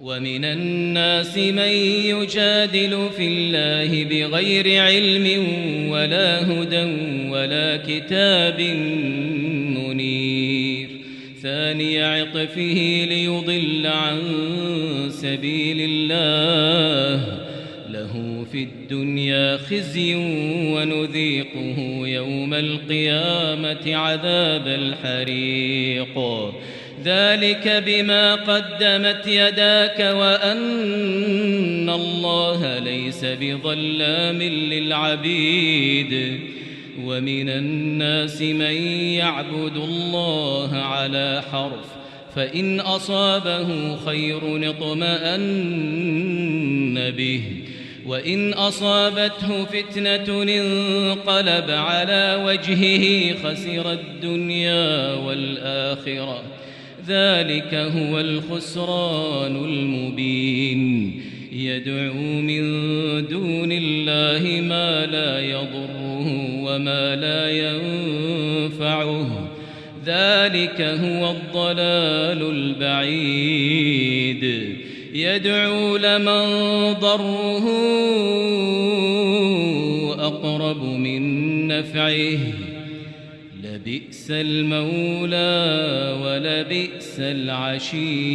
ومن الناس من يجادل في الله بغير علم ولا هدى ولا كتاب منير ثاني عطفه ليضل عن سبيل الله له في الدنيا خزي ونذيقه يوم القيامة عذاب الحريق ذلك بما قدمت يداك وأن الله ليس بظلام للعبيد ومن الناس من يعبد الله على حرف فإن أصابه خير اطمأن به وإن أصابته فتنة انقلب على وجهه خسر الدنيا والآخرة ذلك هو الخسران المبين يدعو من دون الله ما لا يضره وما لا ينفعه ذلك هو الضلال البعيد يدعو لمن ضره أقرب من نفعه لبئس المولى ولبئس العشير